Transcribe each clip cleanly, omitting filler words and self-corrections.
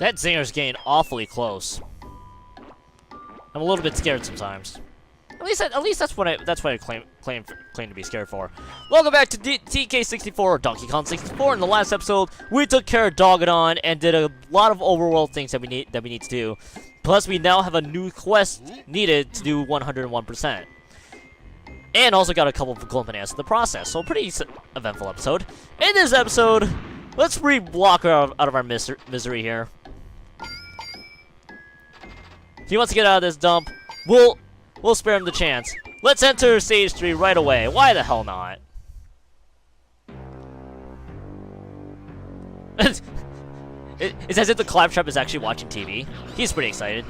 That zinger's getting awfully close. I'm a little bit scared sometimes. At least that's what I claim to be scared for. Welcome back to TK64 or Donkey Kong 64. In the last episode, we took care of Dogadon and did a lot of overworld things that we need to do. Plus, we now have a new quest needed to do 101%. And also got a couple of gold bananas in the process. So, a pretty eventful episode. In this episode, let's re-block her out of our misery here. If he wants to get out of this dump, we'll spare him the chance. Let's enter stage 3 right away. Why the hell not? It's as if the Claptrap is actually watching TV. He's pretty excited.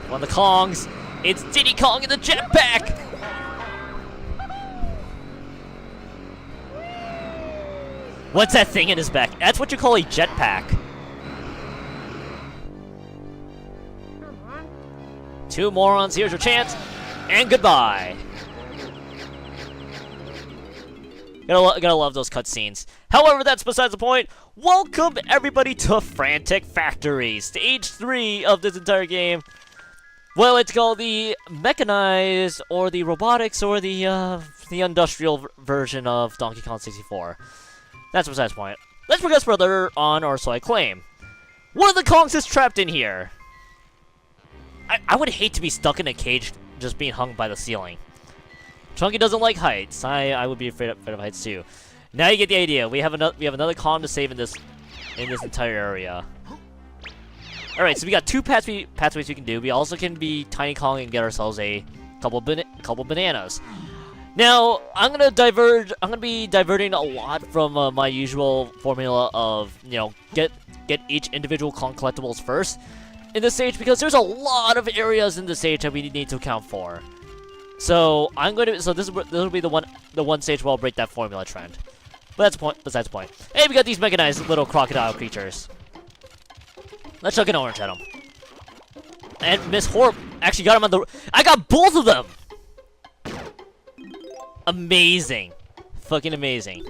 One of the Kongs. It's Diddy Kong in the jetpack! What's that thing in his back? That's what you call a jetpack. 2 morons, here's your chance, and goodbye. Gotta love those cutscenes. However, that's besides the point. Welcome everybody to Frantic Factory, stage 3 of this entire game. Well, it's called the mechanized, or the robotics, or the industrial version of Donkey Kong 64. That's besides the point. Let's progress further on, or so I claim. One of the Kongs is trapped in here. I would hate to be stuck in a cage just being hung by the ceiling. Chunky doesn't like heights. I would be afraid of heights too. Now you get the idea. We have another Kong to save in this entire area. All right, so we got 2 pathways we can do. We also can be Tiny Kong and get ourselves a couple bananas. Now I'm gonna be diverting a lot from my usual formula of get each individual Kong collectibles first in this stage, because there's a lot of areas in this stage that we need to account for. So this will be the one stage where I'll break that formula trend. But besides the point. Hey, we got these mechanized little crocodile creatures. Let's chuck an orange at them. And Miss Horp actually got him on the. I got both of them. Amazing, fucking amazing.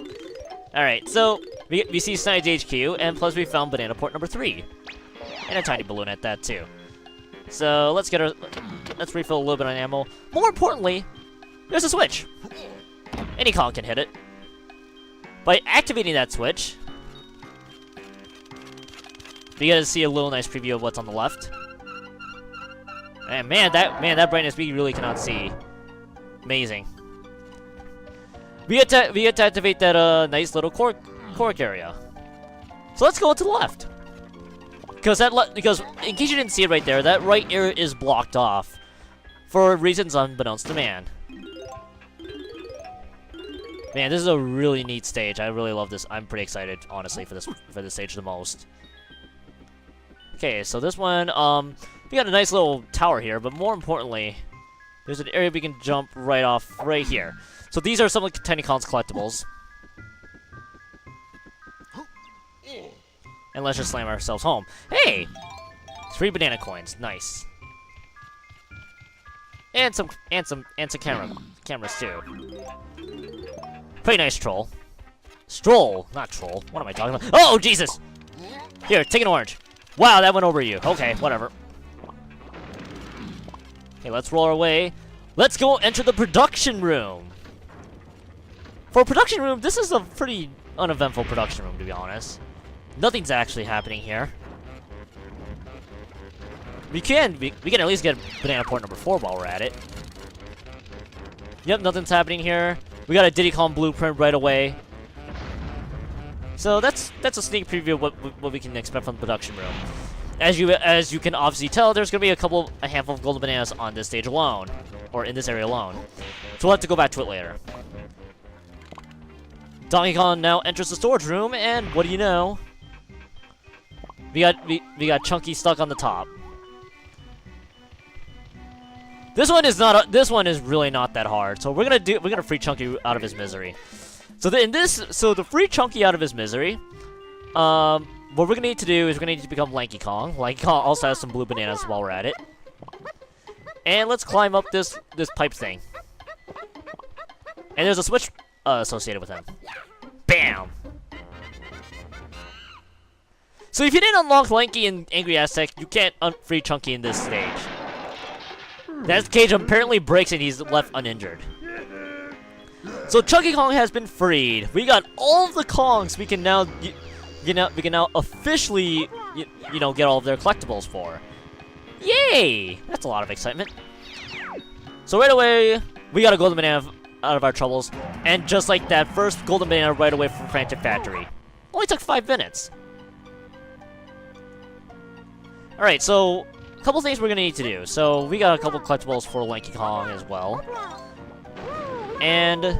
All right, so we see Snide's HQ, and plus we found banana port number 3. And a tiny balloon at that too. So let's refill a little bit on ammo. More importantly, there's a switch. Any Kong can hit it. By activating that switch, we get to see a little nice preview of what's on the left. And that brightness we really cannot see. Amazing. We get to activate that nice little cork area. So let's go to the left. Because in case you didn't see it right there, that right area is blocked off for reasons unbeknownst to man. Man, this is a really neat stage. I really love this. I'm pretty excited, honestly, for this stage the most. Okay, so this one, we got a nice little tower here, but more importantly, there's an area we can jump right off right here. So these are some of Tiny Kong's collectibles. And let's just slam ourselves home. Hey! 3 banana coins. Nice. And some cameras too. Pretty nice troll. Stroll, not troll. What am I talking about? Oh, Jesus! Here, take an orange. Wow, that went over you. Okay, whatever. Okay, let's roll our way. Let's go enter the production room. For a production room, this is a pretty uneventful production room, to be honest. Nothing's actually happening here. We can at least get banana port number 4 while we're at it. Yep, nothing's happening here. We got a Diddy Kong blueprint right away. So that's a sneak preview of what we can expect from the production room. As you can obviously tell, there's gonna be a handful of golden bananas on this stage alone, or in this area alone. So we'll have to go back to it later. Donkey Kong now enters the storage room, and what do you know? We got Chunky stuck on the top. This one is really not that hard. So we're gonna free Chunky out of his misery. So to free Chunky out of his misery, what we're gonna need to do is we're gonna need to become Lanky Kong. Lanky Kong also has some blue bananas while we're at it. And let's climb up this pipe thing. And there's a switch associated with him. Bam! So if you didn't unlock Lanky and Angry Aztec, you can't free Chunky in this stage. That cage apparently breaks and he's left uninjured. So Chunky Kong has been freed. We got all of the Kongs we can now, we can now officially, you know, get all of their collectibles for. Yay! That's a lot of excitement. So right away, we got a golden banana out of our troubles, and just like that, first golden banana right away from Frantic Factory. Only took 5 minutes. Alright, so a couple things we're gonna need to do. So we got a couple collectibles for Lanky Kong as well. And a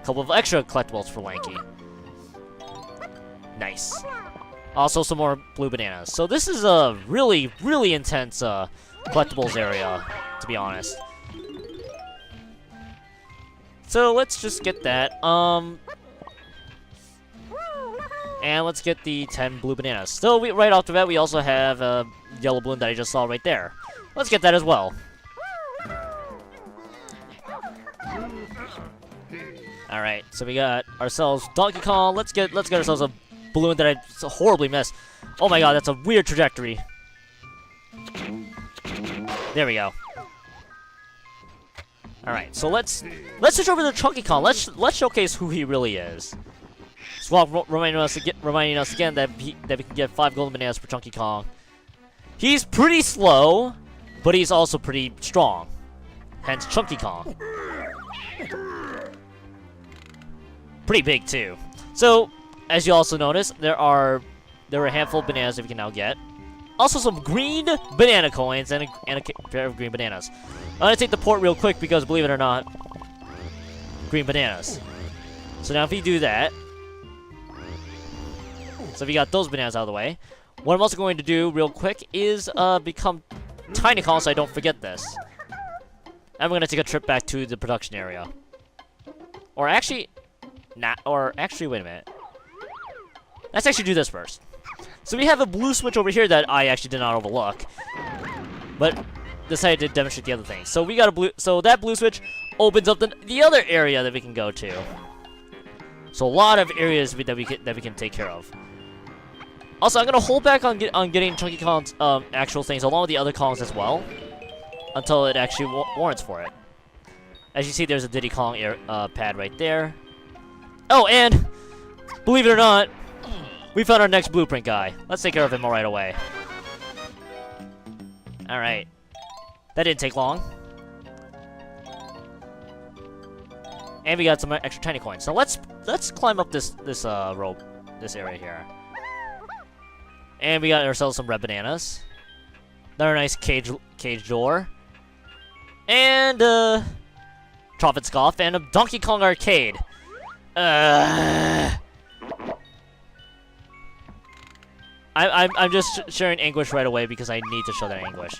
couple of extra collectibles for Lanky. Nice. Also some more blue bananas. So this is a really, really intense collectibles area, to be honest. So let's just get that. And let's get the 10 blue bananas. So right off the bat, we also have a yellow balloon that I just saw right there. Let's get that as well. All right, so we got ourselves Donkey Kong. Let's get ourselves a balloon that I so horribly missed. Oh my god, that's a weird trajectory. There we go. All right, so let's switch over to Chunky Kong. Let's showcase who he really is. Swap reminding us again that we can get 5 golden bananas for Chunky Kong. He's pretty slow, but he's also pretty strong. Hence Chunky Kong. Pretty big too. So, as you also notice, there are a handful of bananas that we can now get. Also some green banana coins and a pair of green bananas. I'm gonna take the port real quick because, believe it or not, green bananas. So now if we do that, so we got those bananas out of the way. What I'm also going to do real quick is become Tiny Kong so I don't forget this. And we're gonna take a trip back to the production area. Or actually, wait a minute. Let's actually do this first. So we have a blue switch over here that I actually did not overlook, but decided to demonstrate the other thing. So we got a blue. So that blue switch opens up the other area that we can go to. So a lot of areas that we can take care of. Also, I'm gonna hold back on getting Chunky Kong's actual things along with the other Kongs as well, until it actually warrants for it. As you see, there's a Diddy Kong pad right there. Oh, and believe it or not, we found our next blueprint guy. Let's take care of him right away. All right, that didn't take long. And we got some extra tiny coins. So let's climb up this rope, this area here. And we got ourselves some red bananas. Another nice cage door. And Trumpet Scoff and a Donkey Kong arcade. I'm just sharing anguish right away because I need to show that anguish.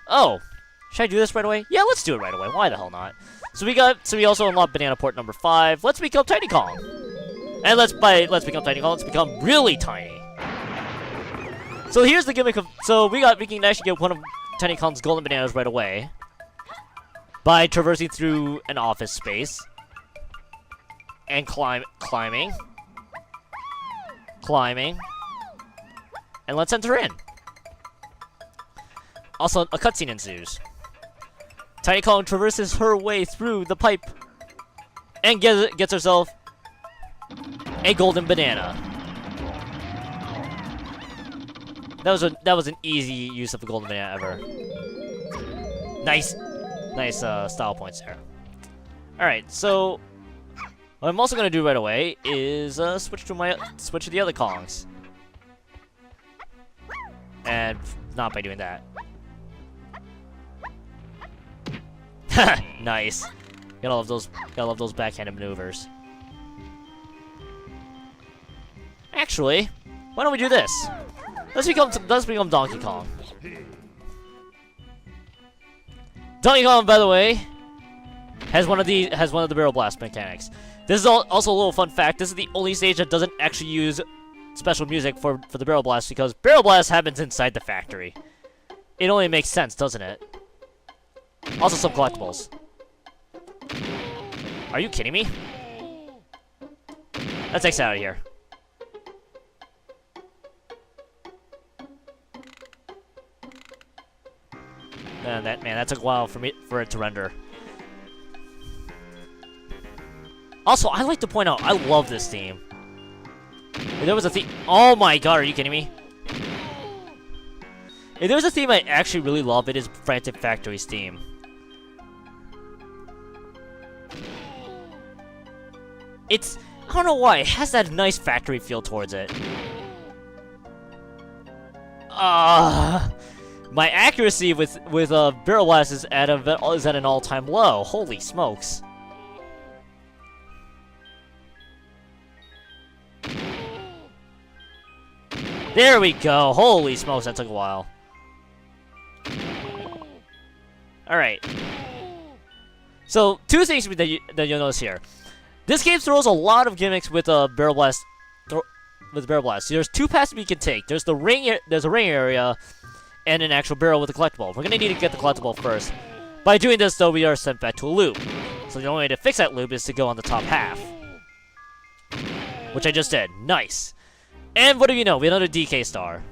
Oh, should I do this right away? Yeah, let's do it right away. Why the hell not? So we also unlocked banana port number 5. Let's become Tiny Kong. And let's become Tiny Kong. Let's become really tiny. So here's the gimmick of we can actually get one of Tiny Kong's golden bananas right away by traversing through an office space and climbing. And let's enter in. Also, a cutscene ensues. Tiny Kong traverses her way through the pipe and gets herself a golden banana. That was an easy use of a golden banana ever. Nice style points there. All right, so what I'm also gonna do right away is switch to the other Kongs. And not by doing that. Nice. Gotta love those backhanded maneuvers. Actually, why don't we do this? Let's become Donkey Kong. Donkey Kong, by the way, has one of the barrel blast mechanics. This is also a little fun fact. This is the only stage that doesn't actually use special music for the barrel blast because barrel blast happens inside the factory. It only makes sense, doesn't it? Also some collectibles. Are you kidding me? Let's exit out of here. And that took a while for it to render. Also, I like to point out, I love this theme. If there was a theme, oh my god, are you kidding me? If there's a theme I actually really love, it is Frantic Factory's theme. I don't know why, it has that nice factory feel towards it. My accuracy with barrel blast is at an all-time low. Holy smokes! There we go. Holy smokes, that took a while. All right. So 2 things that you'll notice here. This game throws a lot of gimmicks with barrel blast. Barrel blast. There's 2 paths we can take. There's a ring area, and an actual barrel with a collectible. We're gonna need to get the collectible first. By doing this, though, we are sent back to a loop. So the only way to fix that loop is to go on the top half, which I just did. Nice. And what do you know? We have another DK star.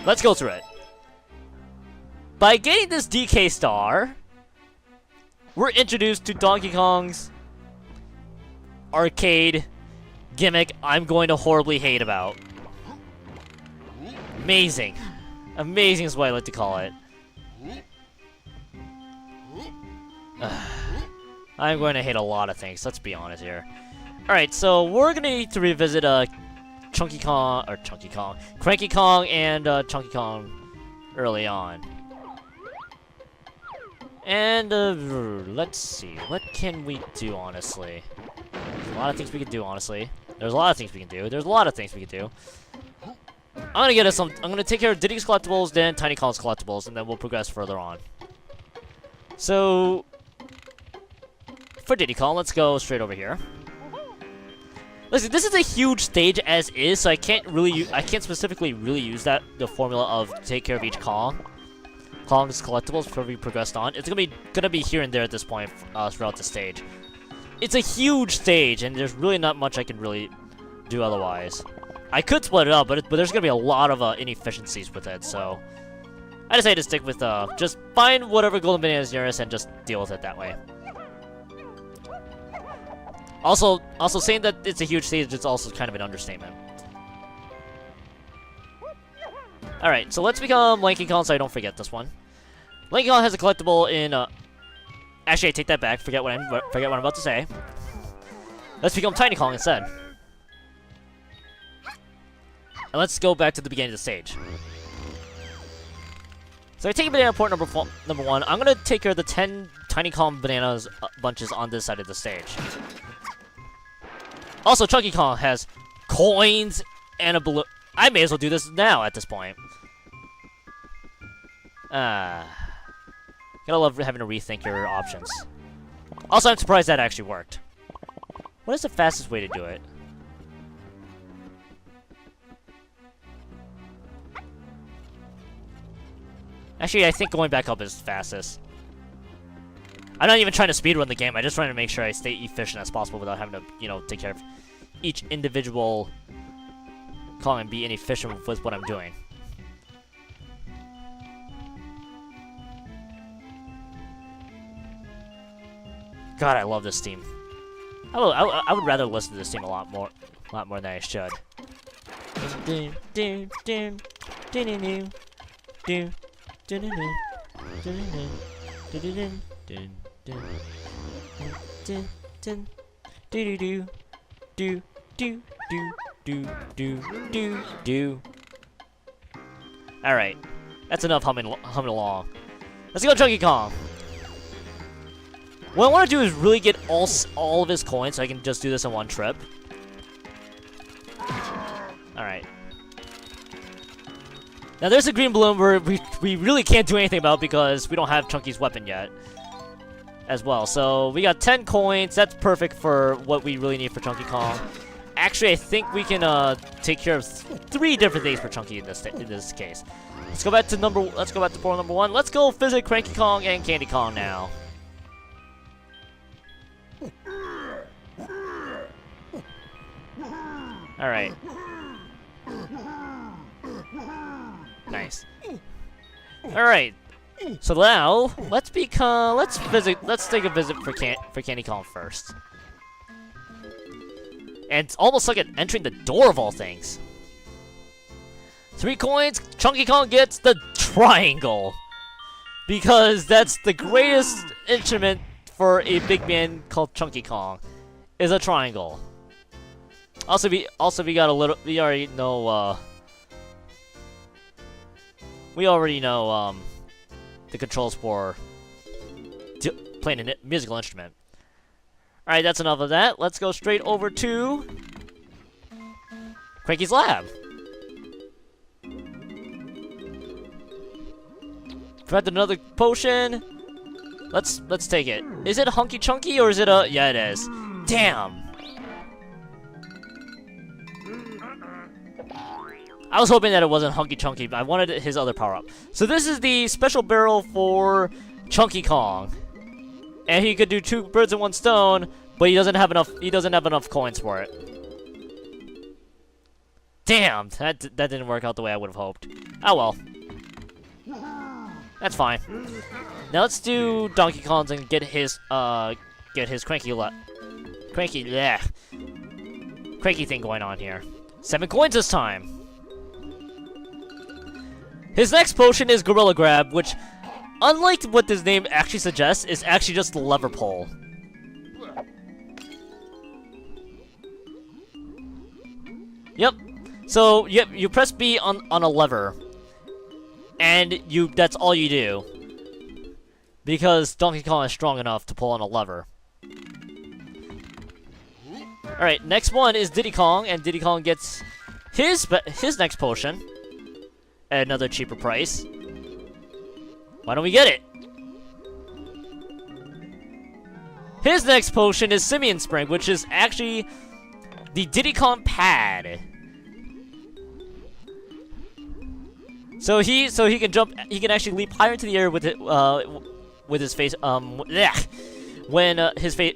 Let's go through it. By getting this DK star, we're introduced to Donkey Kong's arcade gimmick I'm going to horribly hate about. Amazing. Amazing is what I like to call it. I'm going to hate a lot of things, let's be honest here. Alright, so we're going to need to revisit Cranky Kong and Chunky Kong early on. And let's see, what can we do, honestly? There's a lot of things we can do, honestly. There's a lot of things we can do. I'm gonna take care of Diddy's collectibles, then Tiny Kong's collectibles, and then we'll progress further on. So for Diddy Kong, let's go straight over here. Listen, this is a huge stage as is, so I can't specifically really use the formula of take care of each Kong's collectibles before we progressed on. It's gonna be here and there at this point throughout the stage. It's a huge stage, and there's really not much I can really do otherwise. I could split it up, but there's gonna be a lot of inefficiencies with it, so I decided to stick with just find whatever golden banana is nearest and just deal with it that way. Also saying that it's a huge stage, it's also kind of an understatement. Alright, so let's become Lanky Kong so I don't forget this one. Lanky Kong has a collectible in, actually, I take that back. Forget what I'm about to say. Let's become Tiny Kong instead. And let's go back to the beginning of the stage. So I take banana port number 1. I'm gonna take care of the 10 Tiny Kong bananas bunches on this side of the stage. Also, Chunky Kong has coins and a balloon. I may as well do this now at this point. Gotta love having to rethink your options. Also, I'm surprised that actually worked. What is the fastest way to do it? Actually, I think going back up is fastest. I'm not even trying to speedrun the game. I'm just trying to make sure I stay efficient as possible without having to, take care of each individual Kong and be inefficient with what I'm doing. God, I love this theme. I would rather listen to this theme a lot more than I should. Alright, that's enough humming along. Let's go, Chunky Kong. What I want to do is really get all of his coins so I can just do this in one trip. Alright. Now there's a green balloon where we really can't do anything about because we don't have Chunky's weapon yet. As well, so we got 10 coins. That's perfect for what we really need for Chunky Kong. Actually, I think we can take care of 3 different things for Chunky in this case. Let's go back to port number 1. Let's go visit Cranky Kong and Candy Kong now. Alright. Nice. Alright. So now, let's take a visit for Candy Kong first. And it's almost like entering the door of all things. 3 coins, Chunky Kong gets the triangle. Because that's the greatest instrument for a big man called Chunky Kong, is a triangle. Also we got a little, we already know the controls for playing a musical instrument. Alright, that's enough of that. Let's go straight over to Cranky's lab. Found another potion. Let's take it. Is it Hunky Chunky or is it a... Yeah, it is. Damn. I was hoping that it wasn't Hunky Chunky, but I wanted his other power-up. So this is the special barrel for Chunky Kong. And he could do 2 birds in 1 stone, but he doesn't have enough coins for it. Damn, that didn't work out the way I would have hoped. Oh well. That's fine. Now let's do Donkey Kong's and get his cranky thing going on here. 7 coins this time. His next potion is Gorilla Grab, which, unlike what this name actually suggests, is actually just lever pull. Yep. So you press B on a lever, and that's all you do. Because Donkey Kong is strong enough to pull on a lever. Alright, next one is Diddy Kong, and Diddy Kong gets his next potion at another cheaper price. Why don't we get it? His next potion is Simian Spring, which is actually the Diddy Kong pad. So he can jump. He can actually leap higher into the air with it. With his face. When his face.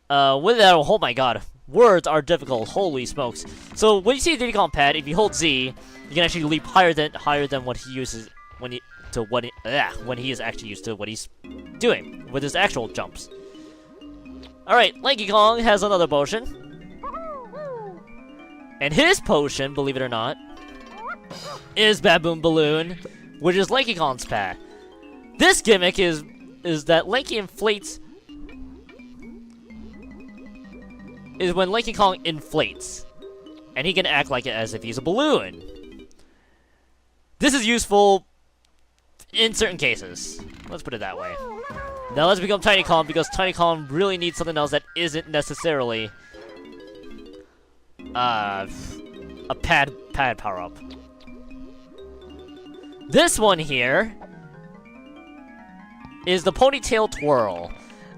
With that. Oh my God. Words are difficult. Holy smokes. So when you see a Diddy Kong pad, if you hold Z, you can actually leap higher than what he uses when he is actually used to what he's doing with his actual jumps. All right, Lanky Kong has another potion, and his potion, believe it or not, is Baboon Balloon, which is Lanky Kong's pad. This gimmick is that Lanky inflates. Is when Lanky Kong inflates, and he can act like it as if he's a balloon. This is useful in certain cases. Let's put it that way. Now let's become Tiny Kong, because Tiny Kong really needs something else that isn't necessarily a pad power-up. This one here is the Ponytail Twirl.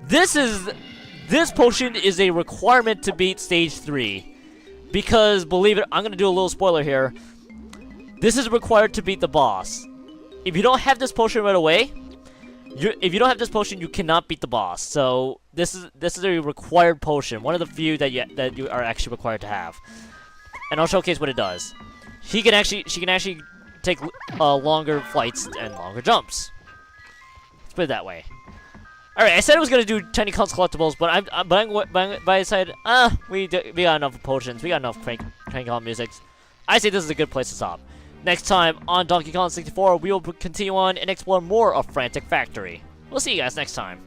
This potion is a requirement to beat Stage 3. Because, believe it, I'm going to do a little spoiler here. This is required to beat the boss. If you don't have this potion right away, if you don't have this potion, you cannot beat the boss. So, this is a required potion. One of the few that you are actually required to have. And I'll showcase what it does. She can actually take longer flights and longer jumps. Let's put it that way. Alright, I said I was gonna do Tiny Kong's collectibles, but I decided, we got enough potions, we got enough Crank Kong musics. I say this is a good place to stop. Next time on Donkey Kong 64, we will continue on and explore more of Frantic Factory. We'll see you guys next time.